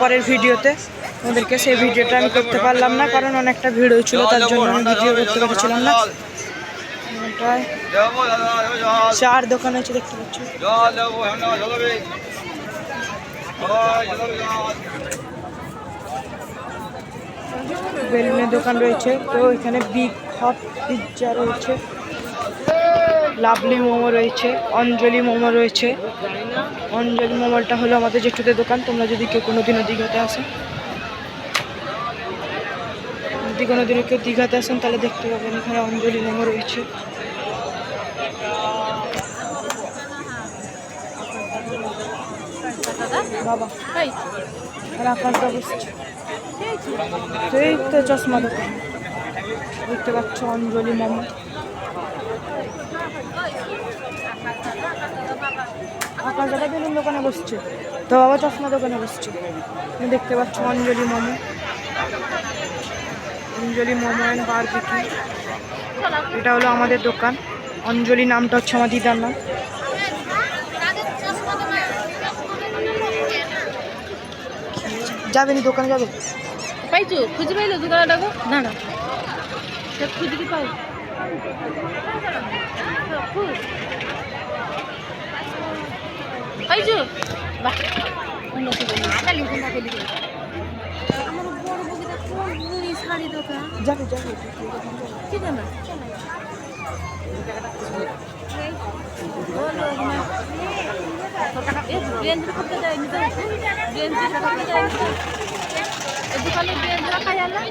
পরের ভিডিওতে ওদেরকে সেই ভিডিওটা আমি করতে পারলাম না, কারণ অনেকটা ভিড় হয়েছিল, তার জন্য আমি ভিডিও করতে পারছিলাম না। চার দোকান আছে দেখতে পাচ্ছি, বেলুনের দোকান রয়েছে। তো এখানে বিগ হট পিৎজা রয়েছে, লাভলি মোমো রয়েছে, অঞ্জলি মোমো রয়েছে। অঞ্জলি মোমোটা হলো আমাদের জেঠুদের দোকান। তোমরা যদি কেউ কোনোদিনও দীঘাতে আসেন, যদি কোনোদিনও কেউ দীঘাতে আসেন তাহলে দেখতে পাবেন এখানে অঞ্জলি মোমো রয়েছে। বাবা আর আকাশটা বসছে, এই তো চশমা দোকান দেখতে পাচ্ছ, অঞ্জলি মোমো। আকাশ দাদা বেলুন দোকানে বসছে, তো বাবা চশমা দোকানে বসছে। তুমি দেখতে পাচ্ছ অঞ্জলি মোমো, অঞ্জলি মোমো অ্যান্ড বারবিকিউ। এটা হলো আমাদের দোকান। অঞ্জলি নামটা হচ্ছে আমার দিদার নাম। যাবে নি দোকানে, যাবে পাইছো? খুঁজে পাইলো দোকানটা গো? না না, খুঁজে কি পাই? পাইছো? বাহ, উন্নতি বলি আগালি কোনটাকে দিকে আমার বড় বগিটা কোন বুড়ি শাড়ি দোকান যাবে যাবে ঠিক আছে না? রেঞ্জ করতে যায়নি তো, রেঞ্জ করতে যায়নি তো, এই দোকানে রেঞ্জ রাখা গেল না।